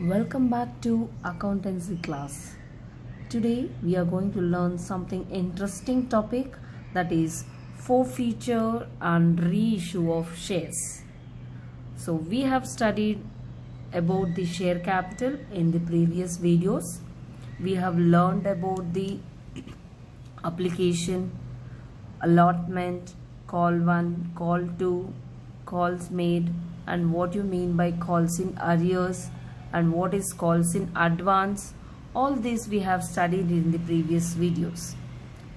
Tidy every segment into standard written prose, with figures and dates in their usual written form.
Welcome back to accountancy class. Today we are going to learn something interesting topic, that is forfeiture and reissue of shares. So we have studied about the share capital in the previous videos. We have learned about the application, allotment, call 1, call 2, calls made, and what you mean by calls in arrears and what is calls in advance. All this we have studied in the previous videos.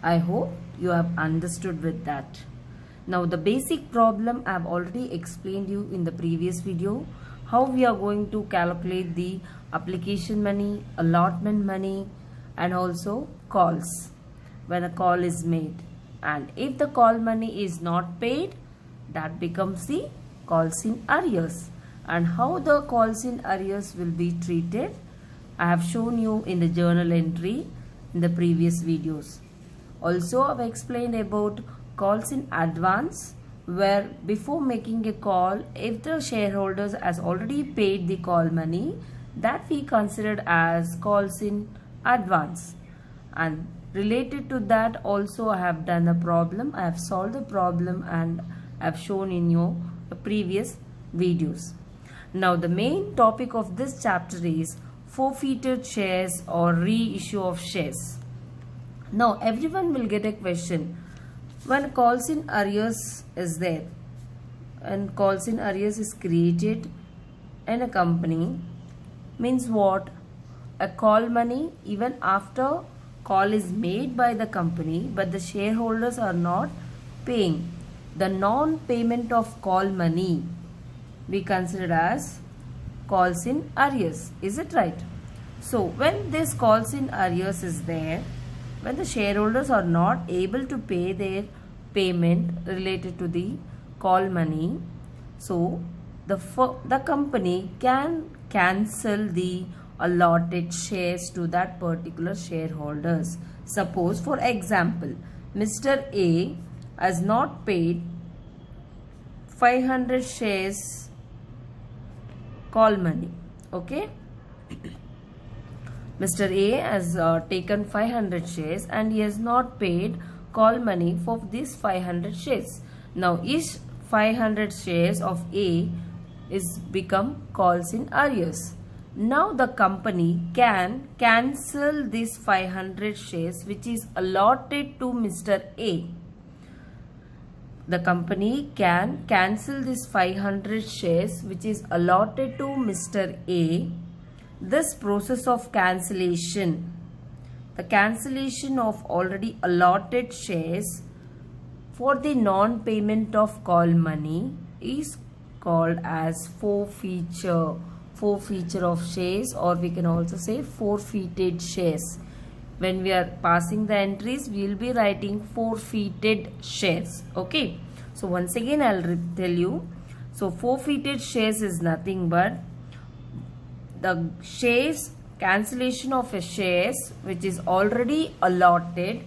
I hope you have understood with that. Now the basic problem I have already explained you in the previous video, how we are going to calculate the application money, allotment money, and also calls when a call is made. And if the call money is not paid, that becomes the calls in arrears. And how the calls in arrears will be treated, I have shown you in the journal entry in the previous videos. Also, I have explained about calls in advance, where before making a call, if the shareholders has already paid the call money, that we considered as calls in advance. And related to that also I have done a problem. I have solved the problem and I have shown in your previous videos. Now the main topic of this chapter is forfeited shares or reissue of shares. Now everyone will get a question, when calls in arrears is there and calls in arrears is created in a company, means what? A call money, even after call is made by the company but the shareholders are not paying, the non-payment of call money we consider as calls in arrears. Is it right? So when this calls in arrears is there, when the shareholders are not able to pay their payment related to the call money, so the company can cancel the allotted shares to that particular shareholders. Suppose for example, Mr. A has not paid 500 shares call money. Okay, Mr. A has taken 500 shares and he has not paid call money for these 500 shares. Now each 500 shares of A is become calls in arrears. Now the company can cancel these 500 shares which is allotted to Mr. A. The company can cancel this 500 shares which is allotted to Mr. A. This process of cancellation, the cancellation of already allotted shares for the non-payment of call money, is called as forfeiture. Forfeiture of shares, or we can also say forfeited shares. When we are passing the entries, we will be writing forfeited shares. Okay, so once again I'll tell you. So forfeited shares is nothing but the shares, cancellation of a shares which is already allotted,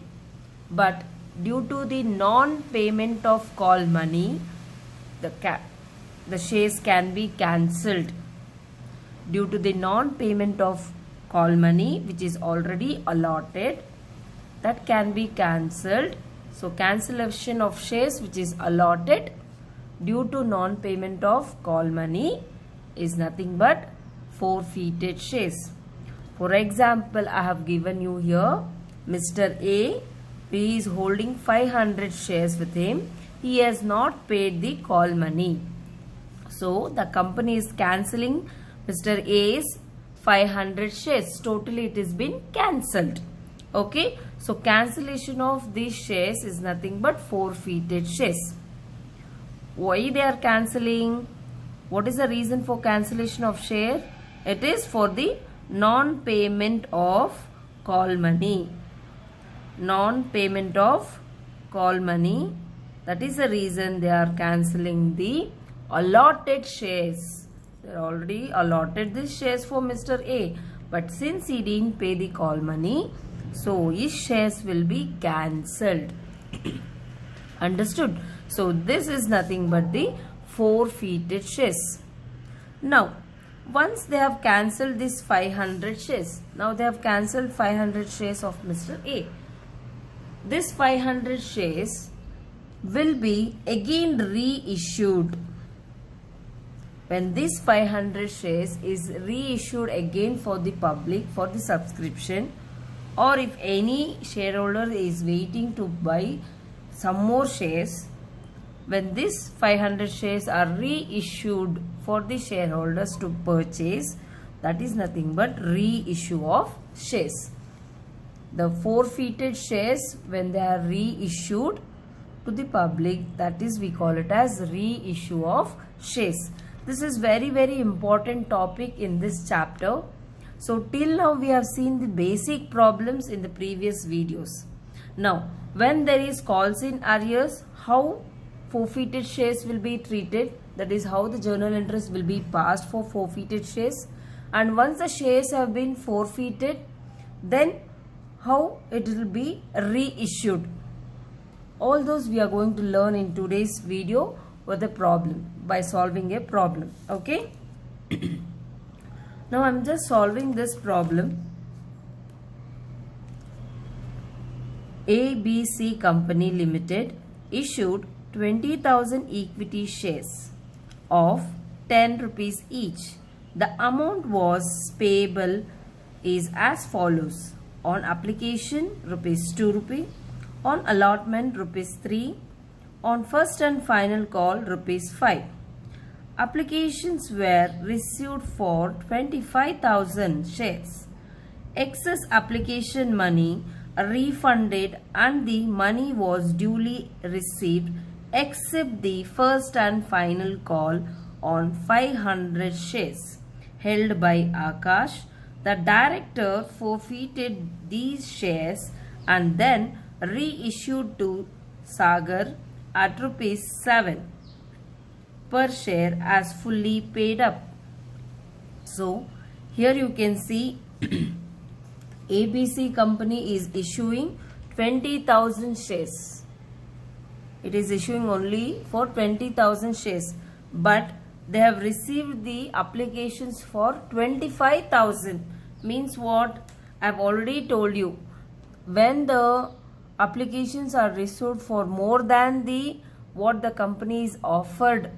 but due to the non-payment of call money, the shares can be cancelled. Due to the non-payment of call money which is already allotted, that can be cancelled. So cancellation of shares which is allotted due to non-payment of call money is nothing but forfeited shares. For example, I have given you here Mr. A, he is holding 500 shares with him. He has not paid the call money. So the company is cancelling Mr. A's 500 shares. Totally it has been cancelled. Okay, so cancellation of these shares is nothing but forfeited shares. Why they are cancelling? What is the reason for cancellation of share? It is for the non-payment of call money. Non-payment of call money. That is the reason they are cancelling the allotted shares. They already allotted these shares for Mr. A, but since he didn't pay the call money, so his shares will be cancelled. Understood? So this is nothing but the forfeited shares. Now Once they have cancelled this 500 shares, now they have cancelled 500 shares of Mr. A. This 500 shares will be again reissued. When this 500 shares is reissued again for the public for the subscription, or if any shareholder is waiting to buy some more shares, when this 500 shares are reissued for the shareholders to purchase, that is nothing but reissue of shares. The forfeited shares, when they are reissued to the public, that is we call it as reissue of shares. This is very important topic in this chapter. So till now we have seen the basic problems in the previous videos. Now when there is calls in arrears, how forfeited shares will be treated, that is how the journal entries will be passed for forfeited shares, and once the shares have been forfeited, then how it will be reissued. All those we are going to learn in today's video with a problem, by solving a problem. Okay. Now I'm just solving this problem. ABC Company Limited issued 20,000 equity shares of 10 rupees each. The amount was payable is as follows: on application rupees 2 rupee, on allotment rupees 3, on first and final call rupees 5. Applications were received for 25,000 shares. Excess application money refunded and the money was duly received except the first and final call on 500 shares held by Akash. The director forfeited these shares and then reissued to Sagar at rupees 7 per share as fully paid up. So here you can see ABC company is issuing 20,000 shares. It is issuing only for 20,000 shares, but they have received the applications for 25,000. Means what? I have already told you, when the applications are received for more than the what the company is offered,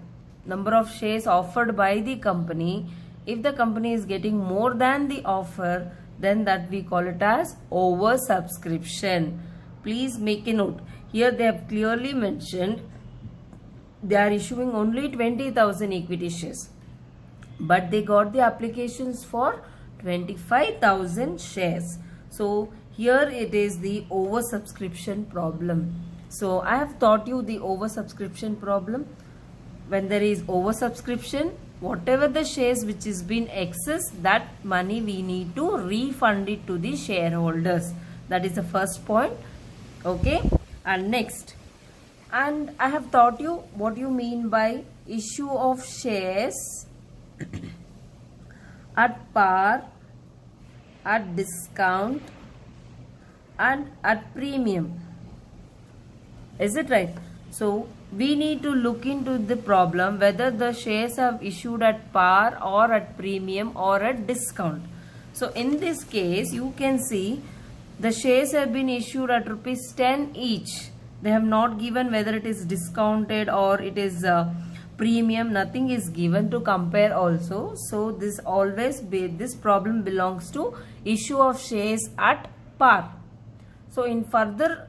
number of shares offered by the company, if the company is getting more than the offer, then that we call it as oversubscription. Please make a note. Here they have clearly mentioned they are issuing only 20,000 equity shares, but they got the applications for 25,000 shares. So here it is the oversubscription problem. So I have taught you the oversubscription problem. When there is oversubscription, whatever the shares which is been excess, that money we need to refund it to the shareholders. That is the first point. Okay. And next, and I have taught you what you mean by issue of shares at par, at discount and at premium. Is it right? So we need to look into the problem whether the shares have issued at par or at premium or at discount. So in this case you can see the shares have been issued at rupees 10 each. They have not given whether it is discounted or it is premium. Nothing is given to compare also. So this problem belongs to issue of shares at par. So in further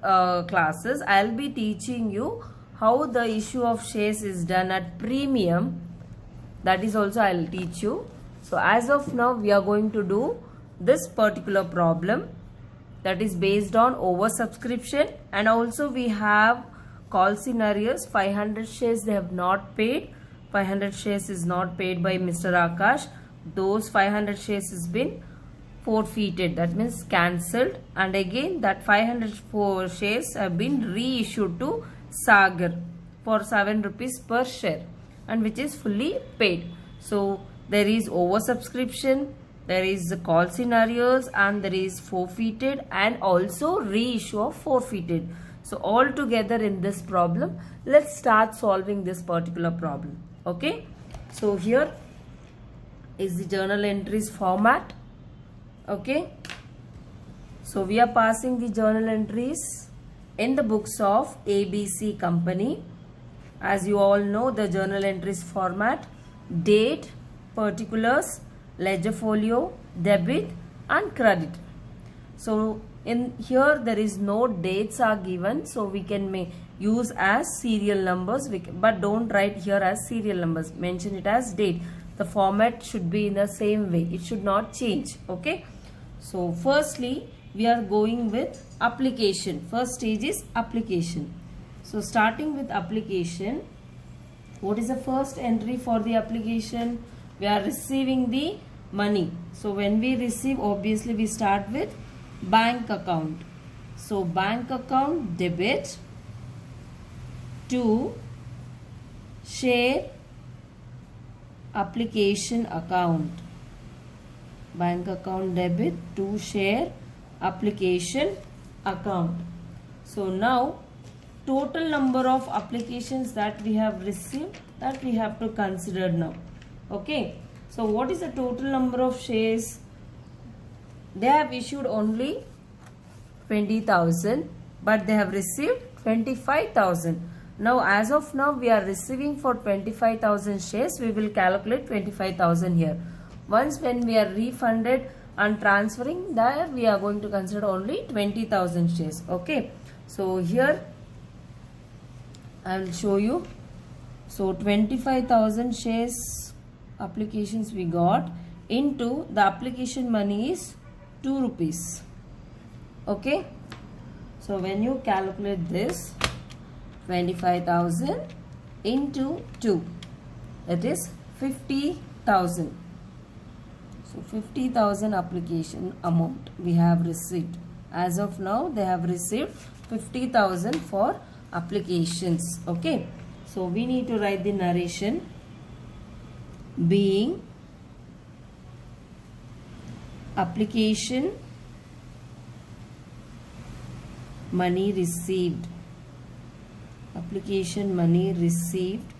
classes I will be teaching you how the issue of shares is done at premium. That is also I will teach you. So as of now we are going to do this particular problem, that is based on oversubscription, and also we have calls in arrears. 500 shares they have not paid. 500 shares is not paid by Mr. Akash. Those 500 shares has been forfeited, that means cancelled, and again that 504 shares have been reissued to Sagar for 7 rupees per share, and which is fully paid. So there is oversubscription, there is calls in arrears, and there is forfeited and also reissue of forfeited. So all together in this problem, let's start solving this particular problem. Okay, so here is the journal entries format. Okay, so we are passing the journal entries in the books of ABC Company. As you all know, the journal entries format: date, particulars, ledger folio, debit and credit. So in here there is no dates are given, so we can use as serial numbers, but don't write here as serial numbers, mention it as date. The format should be in the same way, it should not change. Okay, so firstly we are going with application. First stage is application. So starting with application, what is the first entry for the application? We are receiving the money. So when we receive, obviously we start with bank account. So bank account debit to share application account. Bank account debit to share application account. So now total number of applications that we have received, that we have to consider now. Okay, so what is the total number of shares? They have issued only 20,000, but they have received 25,000. Now as of now we are receiving for 25,000 shares. We will calculate 25,000 here. Once when we are refunded and transferring, there we are going to consider only 20,000 shares. Okay, so here I will show you. So 25,000 shares applications we got, into the application money is 2 rupees. Okay, so when you calculate this, 25,000 into 2, it is 50,000. So 50,000 application amount we have received. As of now they have received 50,000 for applications. Okay, so we need to write the narration. Being application money received, application money received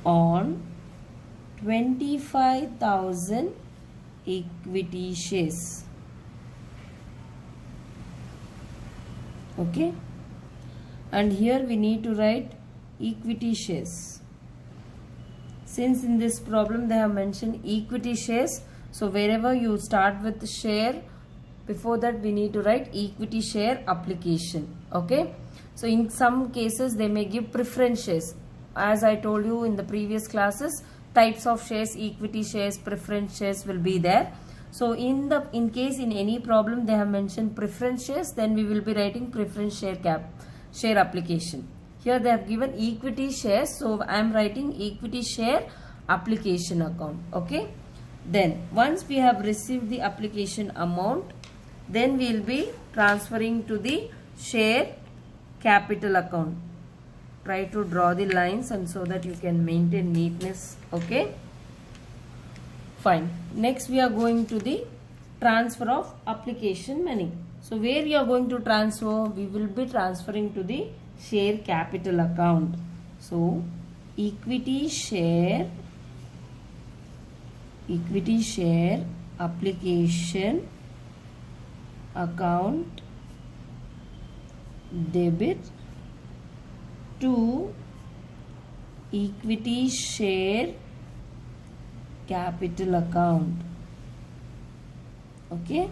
on 25,000 equity shares. Okay, and here we need to write equity shares. Since in this problem they have mentioned equity shares, so wherever you start with share, before that we need to write equity share application. Okay, so in some cases they may give preference shares. As I told you in the previous classes, types of shares, equity shares, preference shares will be there. So in case in any problem they have mentioned preference shares, then we will be writing preference share application. Here they have given equity shares, so I am writing equity share application account. Okay, then once we have received the application amount, then we will be transferring to the share capital account. Try to draw the lines and so that you can maintain neatness. Okay, fine. Next we are going to the transfer of application money. So where you are going to transfer? We will be transferring to the share capital account. So equity share application account debit to equity share capital account. Okay,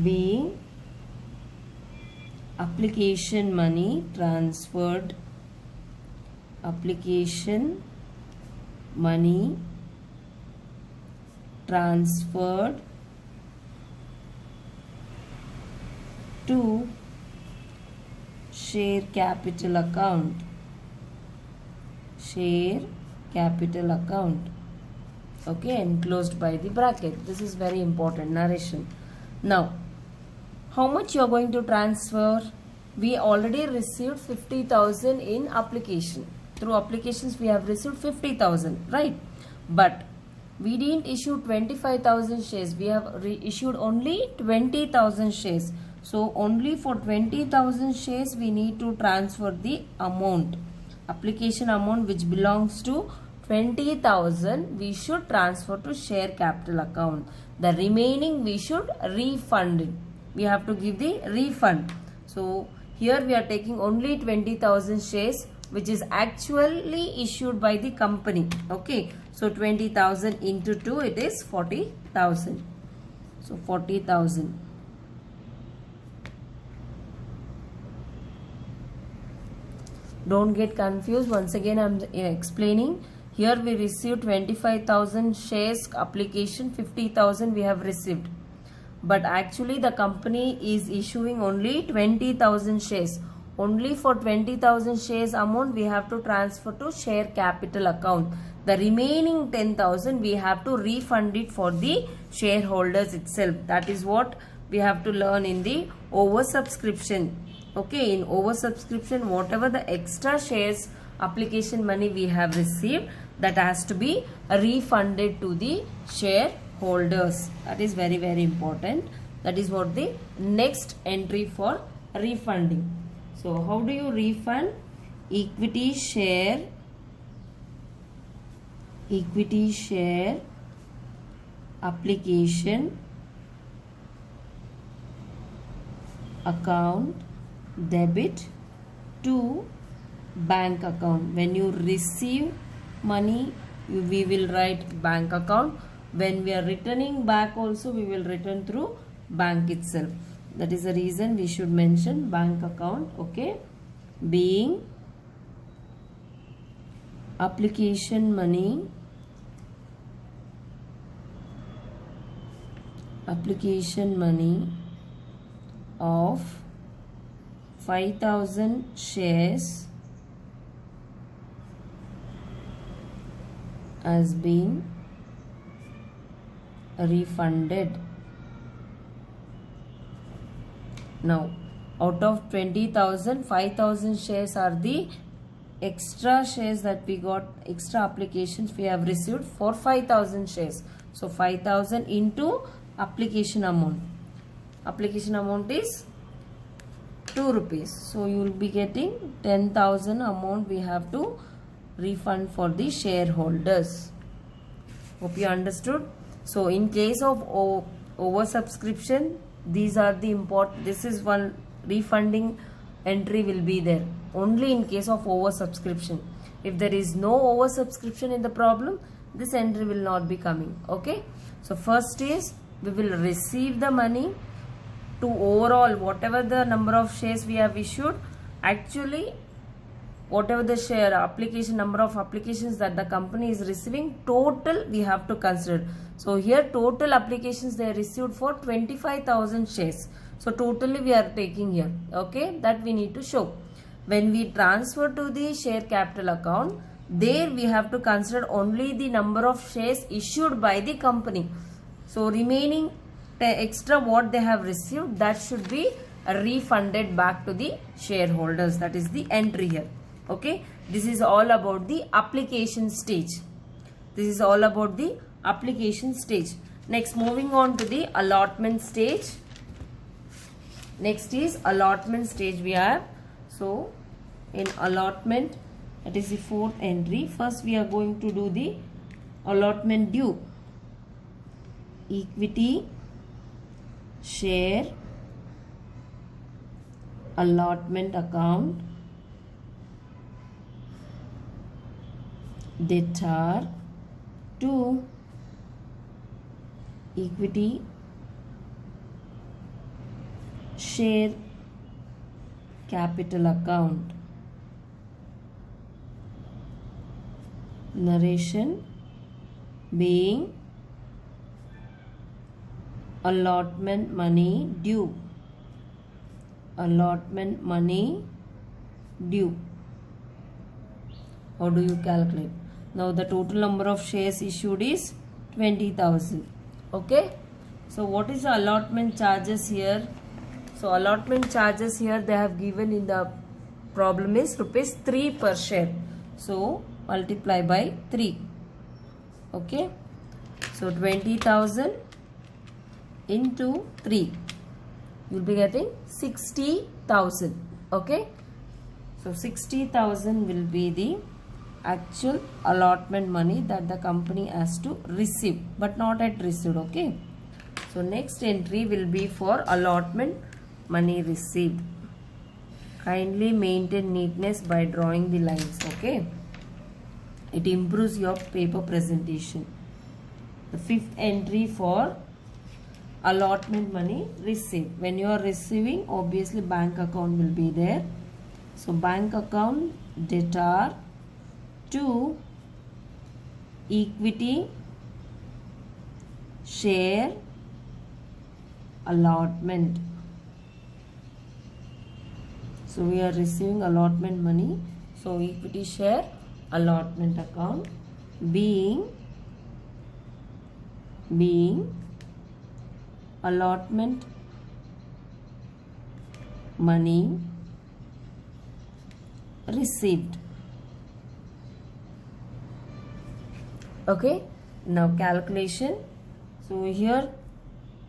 being application money transferred, application money transferred to share capital account, share capital account. Okay, enclosed by the bracket. This is very important narration. Now how much you are going to transfer? We already received 50,000 in application. Through applications we have received 50,000, right? But we didn't issue 25,000 shares. We have issued only 20,000 shares. So only for 20,000 shares we need to transfer the amount. application amount which belongs to 20,000 we should transfer to share capital account. The remaining we should refund it. We have to give the refund. So here we are taking only 20,000 shares which is actually issued by the company. Okay. So 20,000 into 2, it is 40,000. So 40,000. Don't get confused. Once again I am explaining. Here we received 25,000 shares application, 50,000 we have received. But actually the company is issuing only 20,000 shares. Only for 20,000 shares amount we have to transfer to share capital account. The remaining 10,000 we have to refund it for the shareholders itself. That is what we have to learn in the oversubscription. Okay, in oversubscription, whatever the extra shares application money we have received, that has to be refunded to the shareholders. That is very, very important. That is what the next entry for refunding. So how do you refund? Equity share application account debit to bank account. When you receive money, we will write bank account. When we are returning back also, we will return through bank itself. That is the reason we should mention bank account. Okay, being application money of 5,000 shares has been refunded. Now, out of 20,000, 5,000 shares are the extra shares that we got, extra applications we have received for 5,000 shares. So, 5,000 into application amount. Application amount is 2 rupees. So, you will be getting 10,000 amount we have to refund for the shareholders. Hope you understood. So, in case of oversubscription, these are the important. This is one refunding entry will be there only in case of oversubscription. If there is no oversubscription in the problem, this entry will not be coming. Okay. So, first is we will receive the money to overall whatever the number of shares we have issued. Actually, whatever the share application number of applications that the company is receiving, total we have to consider. So here total applications they received for 25,000 shares. So totally we are taking here. Okay, that we need to show. When we transfer to the share capital account, there we have to consider only the number of shares issued by the company. So remaining the extra what they have received, that should be refunded back to the shareholders. That is the entry here. Okay, this is all about the application stage. This is all about the application stage. Next, moving on to the allotment stage. Next is allotment stage we have. So, in allotment, that is the fourth entry. First, we are going to do the allotment due. Equity share allotment account debtor to equity share capital account. Narration being allotment money due. Allotment money due. How do you calculate? Now the total number of shares issued is 20,000. Okay. So what is the allotment charges here? So allotment charges here they have given in the problem is rupees 3 per share. So multiply by 3. Okay. So 20,000 into 3. You will be getting 60,000. Okay. So 60,000 will be the actual allotment money that the company has to receive, but not yet received. Okay. So next entry will be for allotment money received. Kindly maintain neatness by drawing the lines. Okay. It improves your paper presentation. The fifth entry for allotment money received. When you are receiving, obviously bank account will be there. So bank account debtor to equity share allotment. So we are receiving allotment money. So equity share allotment account being allotment money received. Okay, now calculation. So here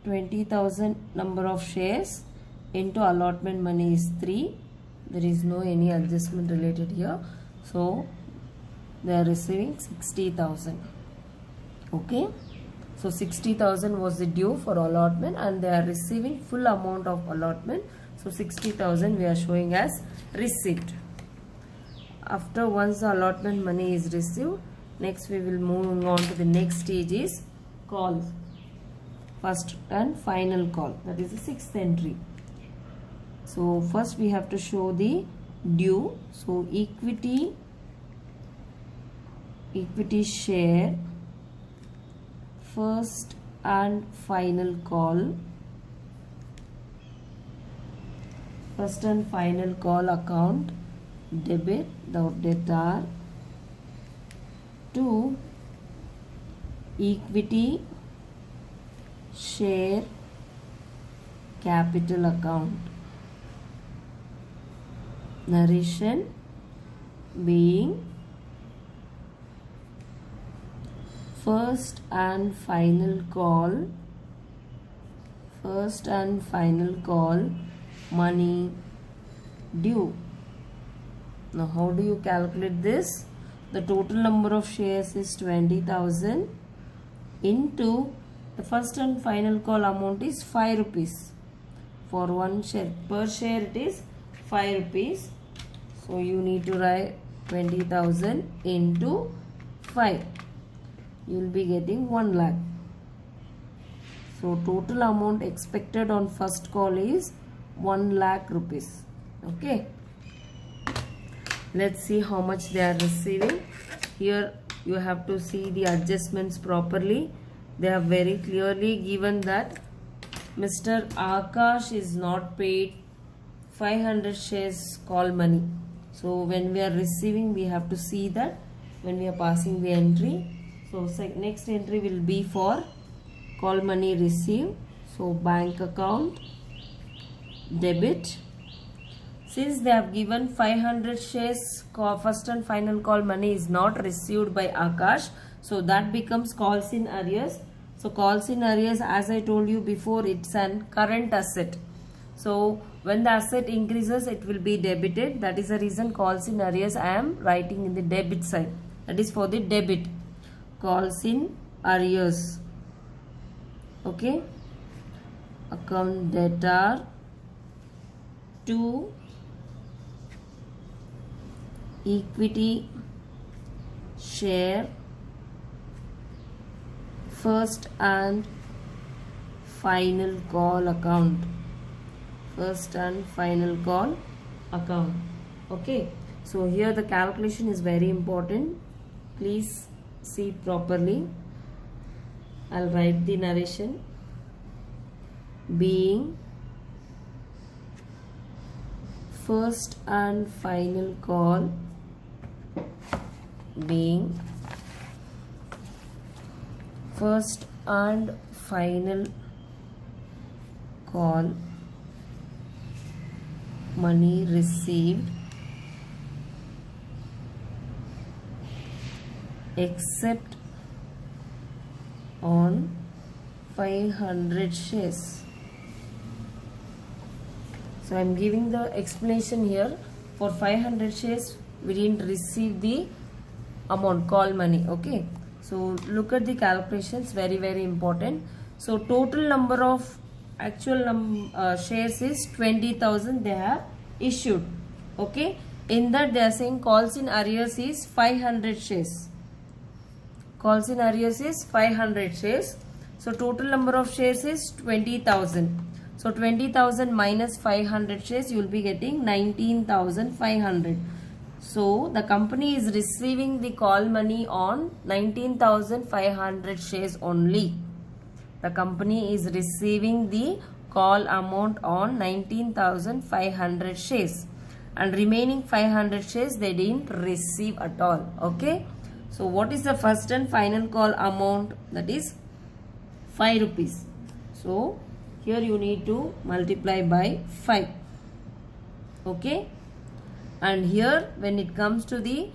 20,000 number of shares into allotment money is 3. There is no any adjustment related here. So they are receiving 60,000. Okay. So 60,000 was the due for allotment and they are receiving full amount of allotment. So 60,000 we are showing as received. After once the allotment money is received, next we will move on to the next stage is call. First and final call. That is the sixth entry. So first we have to show the due. So equity share first and final call. First and final call account debit the debtor to equity share capital account. Narration being first and final call money due. Now how do you calculate this? The total number of shares is 20,000 into the first and final call amount is 5 rupees. For one share, per share it is 5 rupees. So you need to write 20,000 into 5. You will be getting 1 lakh. So total amount expected on first call is 1 lakh rupees. Okay. Let's see how much they are receiving. Here you have to see the adjustments properly. They have very clearly given that Mr. Akash is not paid 500 shares call money. So when we are receiving, we have to see that when we are passing the entry. So next entry will be for call money received. So bank account debit. Since they have given 500 shares first and final call money is not received by Akash, so that becomes calls in arrears. So calls in arrears, as I told you before, it's an current asset. So when the asset increases, it will be debited. That is the reason calls in arrears I am writing in the debit side. That is for the debit. Calls in arrears. Okay. Account debtor to equity share first and final call account. First and final call account. Okay. So here the calculation is very important. Please see properly. I'll write the narration. Being first and final call, being first and final call money received except on 500 shares. So I am giving the explanation here. for 500 shares we didn't receive the amount, call money. Okay, so look at the calculations, very important. So total number of actual shares is 20,000 they have issued. Okay, in that they are saying calls in arrears is 500 shares. Calls in arrears is 500 shares. So total number of shares is 20,000. So 20,000 minus 500 shares, you will be getting 19,500. So the company is receiving the call money on 19,500 shares only. The company is receiving the call amount on 19,500 shares. And remaining 500 shares they didn't receive at all. Okay. So what is the first and final call amount? That is 5 rupees. So here you need to multiply by 5. Okay. And here when it comes to the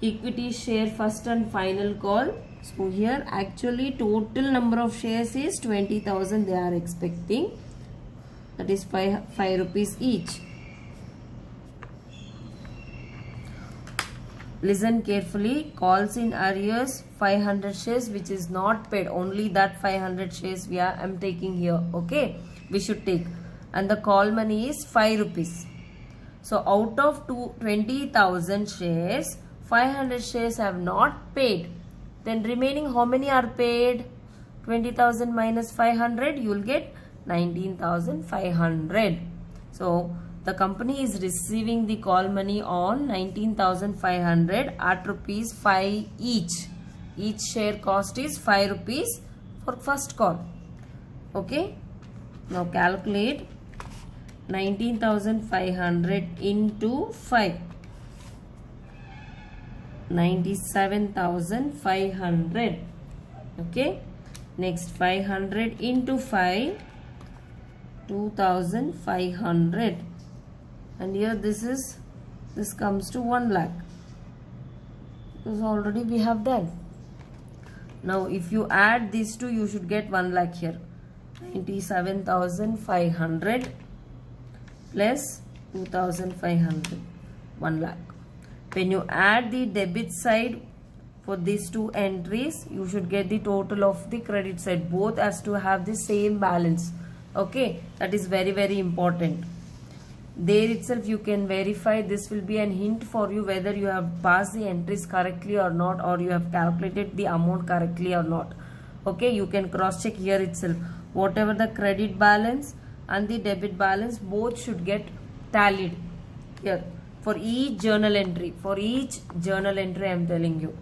equity share first and final call, so here actually total number of shares is 20,000 they are expecting. That is 5 rupees each. Listen carefully. Calls in arrears 500 shares which is not paid. Only that 500 shares I am taking here. Okay. We should take. And the call money is 5 rupees. So out of 20,000 shares, 500 shares have not paid. Then remaining how many are paid? 20,000 minus 500, you will get 19,500. So the company is receiving the call money on 19,500 at rupees 5 each. Each share cost is 5 rupees for first call. Okay. Now calculate 19,500 into 5. 97,500. Okay. Next 500 into 5. 2,500. And here this comes to 1 lakh. Because already we have done. Now if you add these two, you should get 1 lakh here. 97,500 plus 2,500. 1 lakh. When you add the debit side for these two entries, you should get the total of the credit side. Both has to have the same balance. Okay, that is very important. There itself you can verify. This will be an hint for you whether you have passed the entries correctly or not, or you have calculated the amount correctly or not. Okay, you can cross check here itself. Whatever the credit balance and the debit balance, both should get tallied here for each journal entry. For each journal entry I am telling you.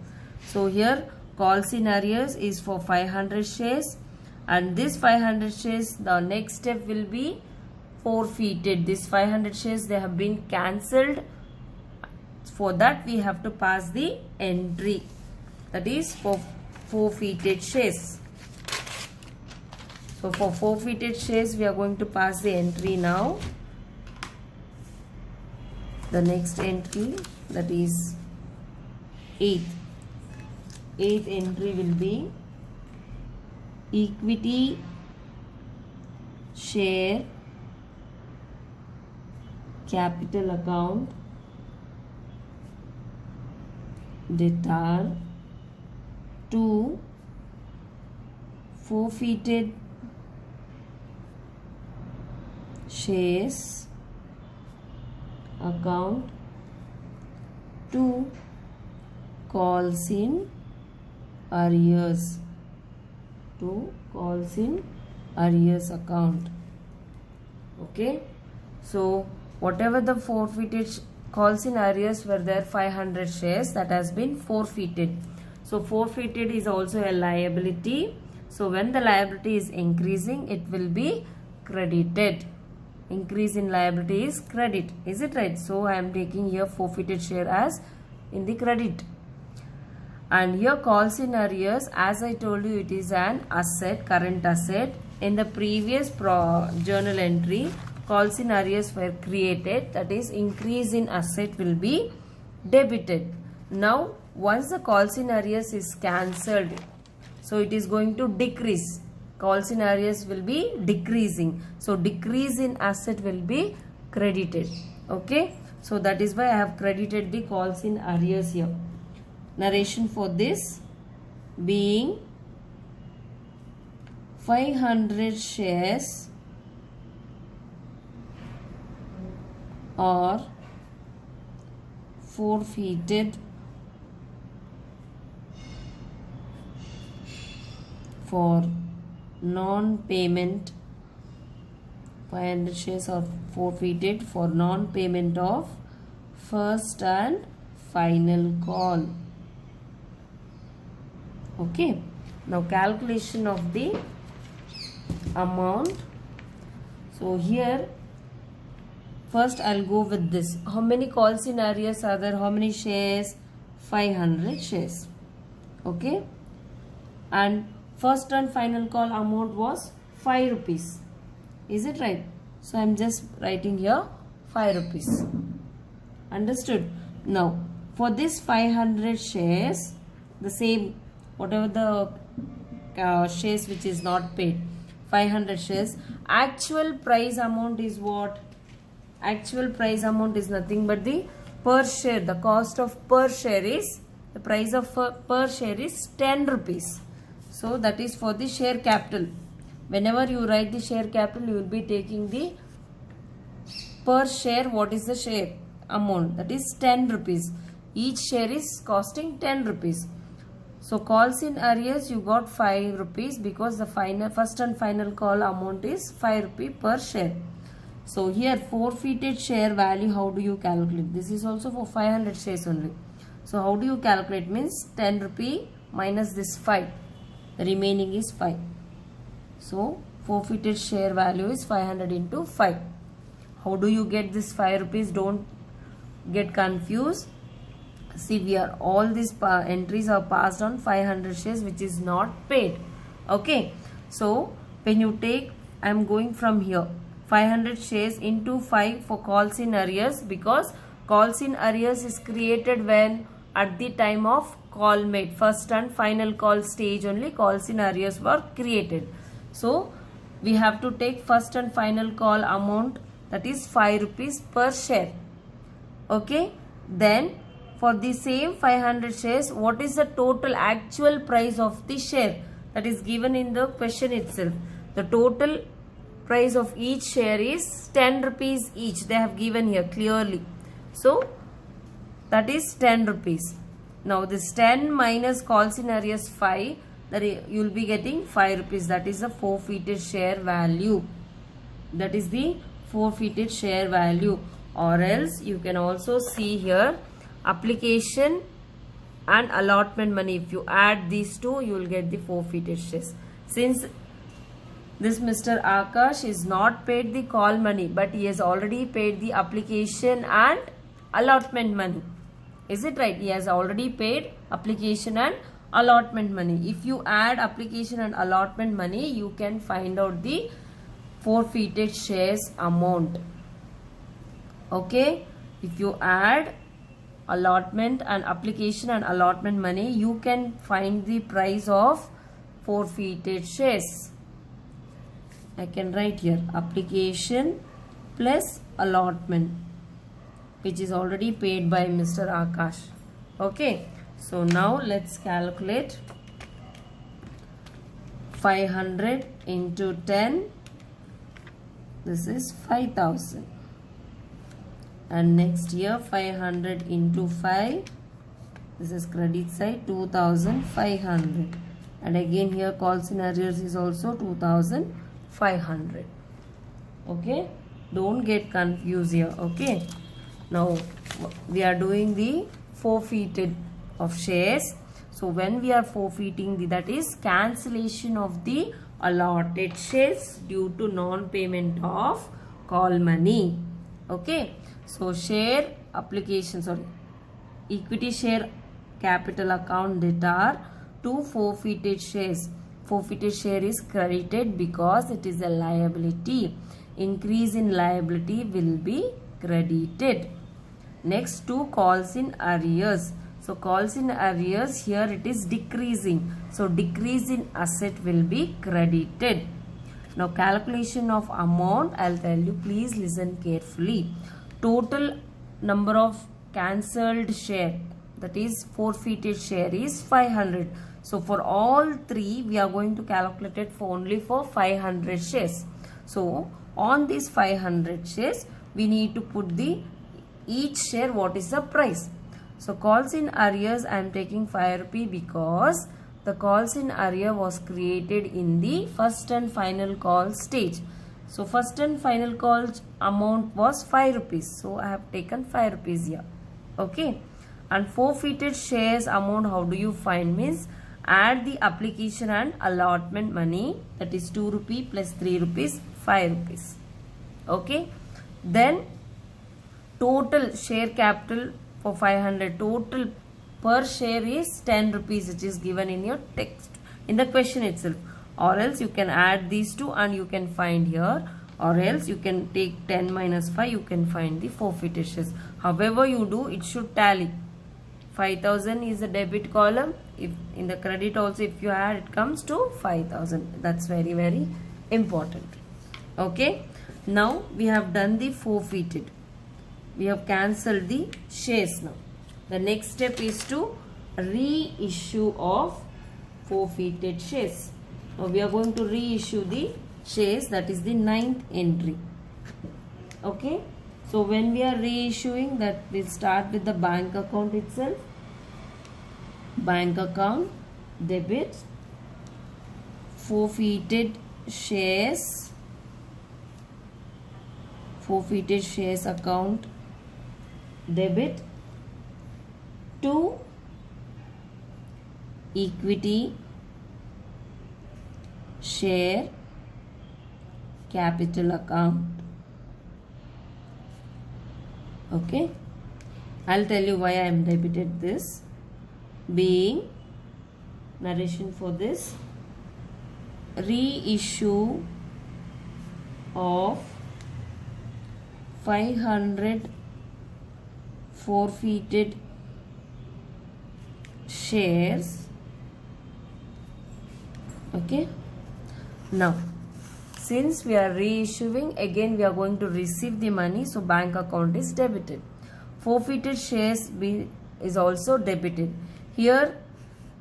So here calls in arrears is for 500 shares, and this 500 shares, the next step will be forfeited. This 500 shares they have been cancelled. For that we have to pass the entry, that is for forfeited shares. So for forfeited shares we are going to pass the entry now. The next entry, that is 8th entry will be equity share capital account debtor to forfeited shares account to calls in arrears, to calls in arrears account. Okay, so whatever the forfeited calls in arrears were there, 500 shares, that has been forfeited. So forfeited is also a liability. So when the liability is increasing, it will be credited. Increase in liability is credit. Is it right? So I am taking here forfeited share as in the credit. And here calls in arrears, as I told you, it is an asset, current asset. In the previous journal entry, calls in arrears were created, that is increase in asset will be debited. Now once the calls in arrears is cancelled, so it is going to decrease. Calls in arrears will be decreasing. So decrease in asset will be credited. Okay. So that is why I have credited the calls in arrears here. Narration for this being 500 shares are forfeited for non-payment. 500 shares are forfeited for non-payment of first and final call. Okay. Now calculation of the amount. So here first I'll go with this. How many calls in arrears are there? How many shares? 500 shares. Okay. And first and final call amount was 5 rupees. Is it right? So I'm just writing here 5 rupees. Understood? Now for this 500 shares, the same, whatever the shares which is not paid, 500 shares, actual price amount is what? Actual price amount is nothing but the per share. The cost of per share is, the price of per share is 10 rupees. So that is for the share capital. Whenever you write the share capital, you will be taking the per share. What is the share amount? That is 10 rupees. Each share is costing 10 rupees. So calls in arrears, you got 5 rupees because the first and final call amount is 5 rupee per share. So here forfeited share value, how do you calculate? This is also for 500 shares only. So how do you calculate? Means 10 rupee minus this 5. The remaining is 5. So forfeited share value is 500 into 5. How do you get this 5 rupees? Don't get confused. See, we are all these entries are passed on 500 shares which is not paid. Okay. So when you take, I am going from here, 500 shares into 5 for calls in arrears, because calls in arrears is created when at the time of call made, first and final call stage only calls in arrears were created. So we have to take first and final call amount, that is 5 rupees per share. Okay. Then for the same 500 shares, what is the total actual price of the share? That is given in the question itself. The total price of each share is 10 rupees each. They have given here clearly. So that is 10 rupees. Now this 10 minus calls in arrears 5, that you will be getting 5 rupees. That is the forfeited share value. That is the forfeited share value. Or else you can also see here application and allotment money. If you add these two, you will get the forfeited shares. Since this Mr. Akash is not paid the call money, but he has already paid the application and allotment money. Is it right? He has already paid application and allotment money. If you add application and allotment money, you can find out the forfeited shares amount. Okay. If you add allotment and application and allotment money, you can find the price of forfeited shares. I can write here application plus allotment, which is already paid by Mr. Akash. Okay. So now let's calculate 500 into 10. This is 5,000. And next here 500 into 5. This is credit side, 2,500. And again here calls in arrears is also 2,500. Okay. Don't get confused here. Okay. Now we are doing the forfeited of shares. So when we are forfeiting, that is cancellation of the allotted shares due to non-payment of call money. Okay. So share application, sorry, equity share capital account debtor to forfeited shares. Forfeited share is credited because it is a liability. Increase in liability will be credited. Next, two calls in arrears. So calls in arrears, here it is decreasing. So decrease in asset will be credited. Now calculation of amount, I'll tell you, please listen carefully. Total number of cancelled share, that is forfeited share, is 500. So for all three we are going to calculate it for only for 500 shares. So on these 500 shares we need to put the each share what is the price. So calls in arrears I am taking 5 rupee because the calls in arrear was created in the first and final call stage. So first and final call amount was 5 rupees. So I have taken 5 rupees here. Okay. And forfeited shares amount, how do you find? Means add the application and allotment money, that is 2 rupee plus 3 rupees, 5 rupees. Okay. Then total share capital for 500, total per share is 10 rupees, which is given in your text, in the question itself. Or else you can add these two and you can find here, or else you can take 10 minus 5, you can find the forfeited shares. However you do, it should tally. 5000 is the debit column. If in the credit also, if you add, it comes to 5000. That's very, very important. Okay. Now we have done the forfeited. We have cancelled the shares now. The next step is to reissue of forfeited shares. Now we are going to reissue the shares, that is the 9th entry. Okay. So when we are reissuing, that we'll start with the bank account itself. Bank account, debit, forfeited shares account, debit to equity share capital account. Okay, I'll tell you why I am debited this. Being narration for this, reissue of 500 forfeited shares. Okay. Now, since we are reissuing, again we are going to receive the money, so bank account is debited. Forfeited shares is also debited. Here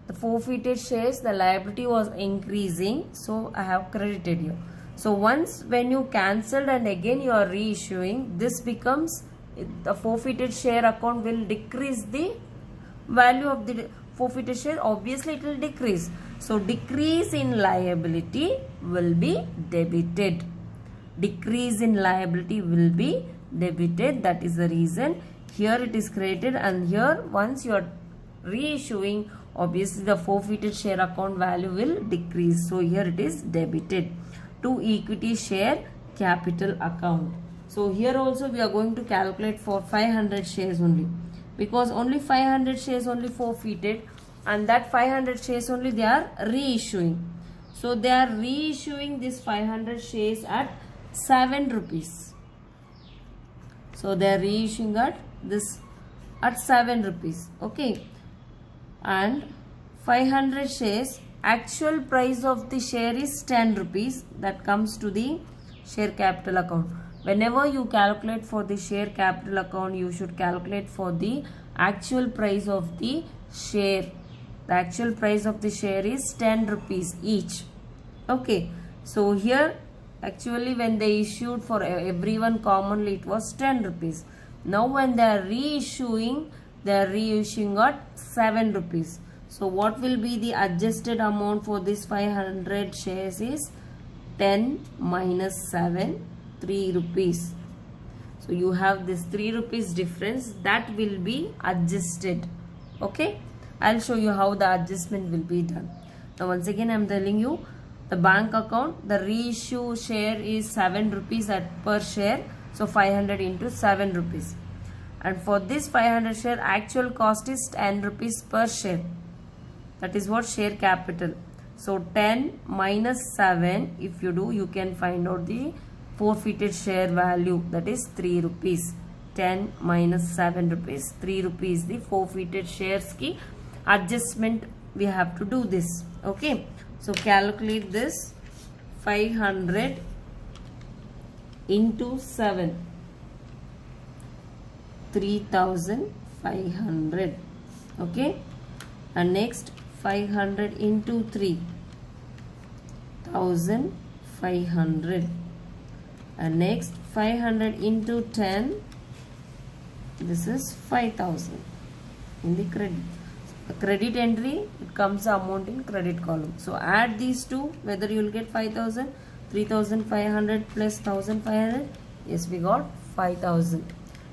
the forfeited shares, the liability was increasing, so I have credited here. So once when you cancelled and again you are reissuing, this becomes, the forfeited share account will decrease the value of the forfeited share. Obviously it will decrease. So decrease in liability will be debited. Decrease in liability will be debited. That is the reason here it is credited, and here once you are reissuing, obviously the forfeited share account value will decrease. So here it is debited to equity share capital account. So here also we are going to calculate for 500 shares only, because only 500 shares only forfeited, and that 500 shares only they are reissuing. So they are reissuing this 500 shares at 7 rupees. So they are reissuing at this at 7 rupees. Okay. And 500 shares, actual price of the share is 10 rupees. That comes to the share capital account. Whenever you calculate for the share capital account, you should calculate for the actual price of the share. The actual price of the share is 10 rupees each. Okay. So here actually when they issued for everyone commonly, it was 10 rupees. Now when they are reissuing, they are reissuing at 7 rupees. So what will be the adjusted amount for this 500 shares is 10 minus 7, 3 rupees. So you have this 3 rupees difference that will be adjusted. Okay. I'll show you how the adjustment will be done. Now once again I am telling you, the bank account, the reissue share is 7 rupees at per share. So 500 into 7 rupees. And for this 500 share, actual cost is 10 rupees per share. That is what share capital. So 10 minus 7, if you do, you can find out the forfeited share value, that is 3 rupees. 10 minus 7 rupees, 3 rupees the forfeited shares ki adjustment we have to do this. Okay. So calculate this 500 into 7. 3,500. Okay, and next 500 into 3, 1,500, and next 500 into 10, this is 5,000 in the credit entry. It comes the amount in credit column. So add these two, whether you will get 5,000, 3,500 plus 1,500. Yes, we got 5,000.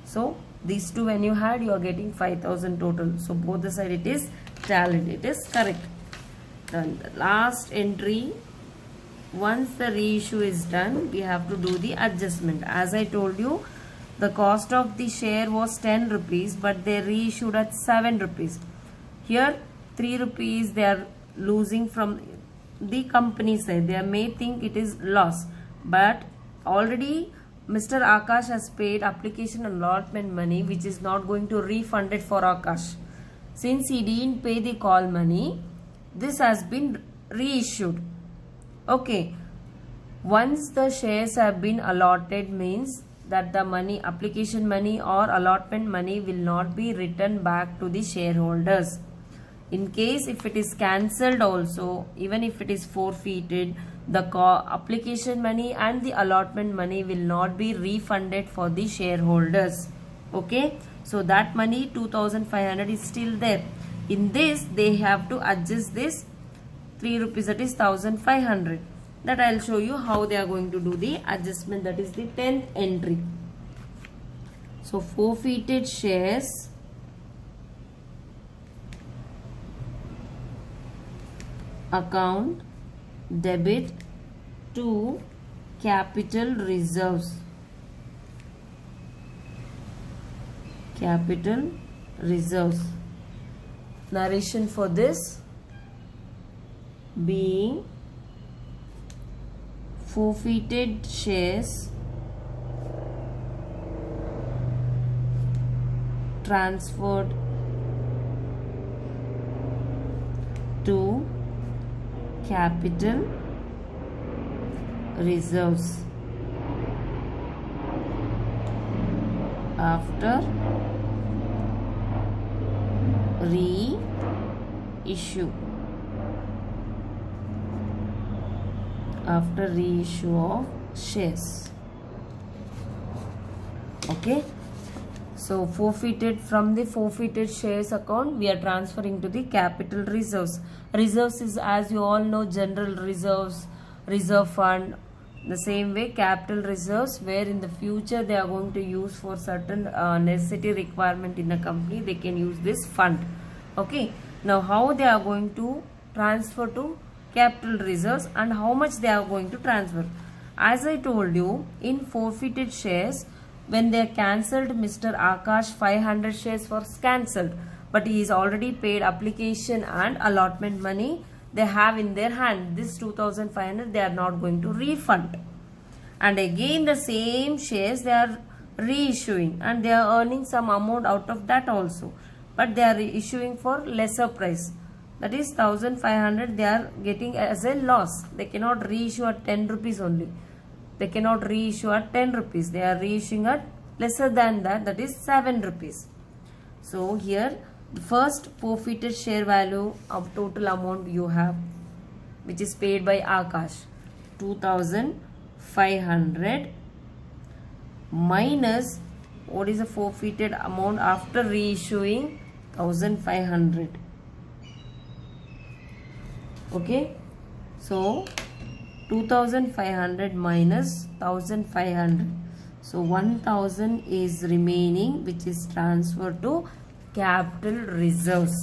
So these two when you add, you are getting 5,000 total. So both the side it is tallied. It is correct. Then the last entry, once the reissue is done, we have to do the adjustment. As I told you, the cost of the share was 10 rupees, but they reissued at 7 rupees. Here 3 rupees they are losing from the company side. They may think it is loss, but already Mr. Akash has paid application allotment money, which is not going to refund it for Akash. Since he didn't pay the call money, this has been reissued. Okay, once the shares have been allotted means that the money, application money or allotment money will not be returned back to the shareholders. In case if it is cancelled also, even if it is forfeited, the application money and the allotment money will not be refunded for the shareholders. Okay, so that money 2,500 is still there. In this they have to adjust this 3 rupees, that is 1,500. That I will show you how they are going to do the adjustment. That is the 10th entry. So forfeited shares account debit to capital reserves. Capital reserves. Narration for this being forfeited shares transferred to capital reserves after reissue. After reissue of shares. Okay, so forfeited, from the forfeited shares account we are transferring to the capital reserves. Reserves is, as you all know, general reserves, reserve fund. The same way capital reserves, where in the future they are going to use for certain necessity requirement in the company, they can use this fund. Okay, now how they are going to transfer to capital reserves and how much they are going to transfer. As I told you, in forfeited shares, when they are cancelled, Mr. Akash 500 shares was cancelled, but he is already paid application and allotment money they have in their hand. This 2,500 they are not going to refund. And again the same shares they are reissuing and they are earning some amount out of that also, but they are reissuing for lesser price. That is 1,500 they are getting as a loss. They cannot reissue at 10 rupees only. They cannot reissue at 10 rupees. They are reissuing at lesser than that, that is 7 rupees. So here the first forfeited share value of total amount you have, which is paid by Akash, 2,500 minus what is the forfeited amount after reissuing, 1,500. Okay, so 2,500 minus 1,500, so 1,000 is remaining, which is transferred to capital reserves.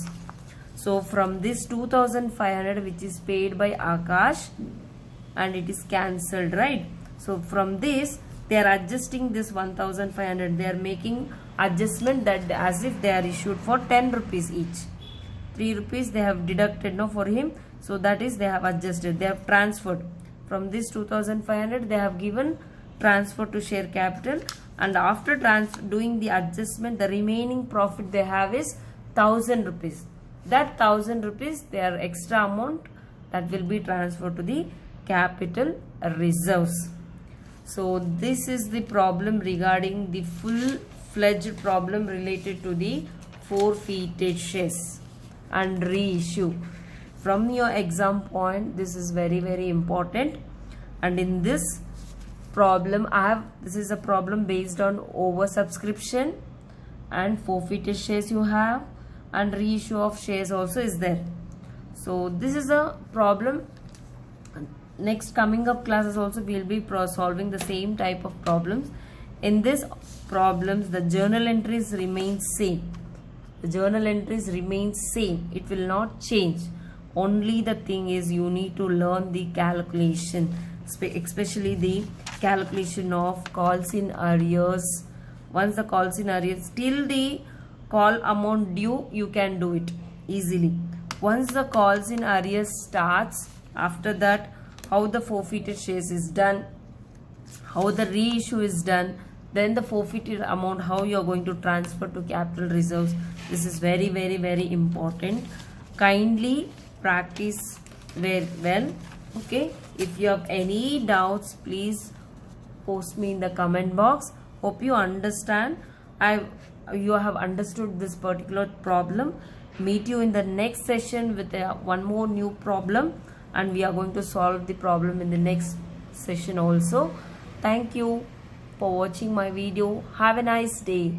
So from this 2,500 which is paid by Akash and it is cancelled, right? So from this they are adjusting this 1,500. They are making adjustment that as if they are issued for 10 rupees each. 3 rupees they have deducted now for him. So that is they have adjusted. They have transferred. From this 2,500 they have given transfer to share capital, and after doing the adjustment, the remaining profit they have is 1,000 rupees. That 1,000 rupees, their extra amount, that will be transferred to the capital reserves. So this is the problem regarding the full fledged problem related to the forfeited shares and reissue. From your exam point, this is very, very important. And in this problem, this is a problem based on oversubscription and forfeited shares you have, and reissue of shares also is there. So this is a problem. Next coming up classes also we will be solving the same type of problems. In this problems, the journal entries remain same. The journal entries remain same. It will not change. Only the thing is you need to learn the calculation, especially the calculation of calls in arrears. Once the calls in arrears, till the call amount due, you can do it easily. Once the calls in arrears starts, after that how the forfeited shares is done, how the reissue is done, then the forfeited amount, how you are going to transfer to capital reserves. This is very, very, very important. Kindly practice very well. Okay, if you have any doubts, please post me in the comment box. Hope you understand. You have understood this particular problem. Meet you in the next session with one more new problem, and we are going to solve the problem in the next session also. Thank you for watching my video. Have a nice day.